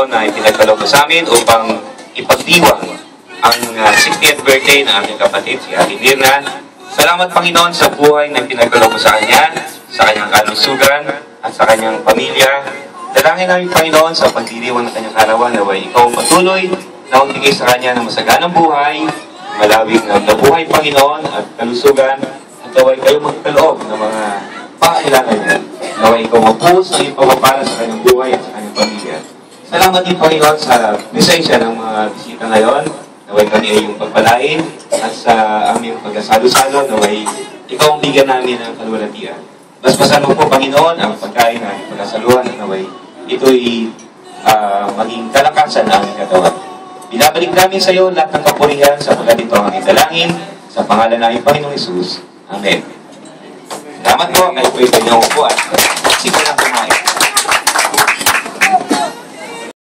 Panginoon na ipinagkaloob sa amin upang ipagdiwang ang 60th birthday ng aming kapatid, si Ate Mirna. Salamat, Panginoon, sa buhay na ipinagkaloob sa kanya, sa kanyang kalusugan, at sa kanyang pamilya. Dalangin namin, Panginoon, sa pagdiriwang ng kanyang karawan, naway ikaw patuloy na magbigay sa kanya ng masaganang buhay, malawig na buhay, Panginoon, at kalusugan, at naway kayo magkaloob ng mga pangailangan niya. Naway ikaw mapus ng iyong pagpapala sa kanyang buhay at sa kanyang pamilya. Salamat din, Panginoon, sa presensya ng mga bisita ngayon. Naway kami ay iyong pagpalain at sa aming pagkasalo-salo, naway ikaw ang bigyan namin ng kaluwalhatian. Basbasan mo po, Panginoon, ang pagkain ng pagkasaluhan at naway ito'y maging kalakasan ng aming katawan. Binabalik namin sa iyo lahat ng kapurihan sa pagkatito ang aming dalangin sa pangalan ng Panginoong Hesus. Amen. Salamat po. Ngayon po ito niyo po at simulang kumain.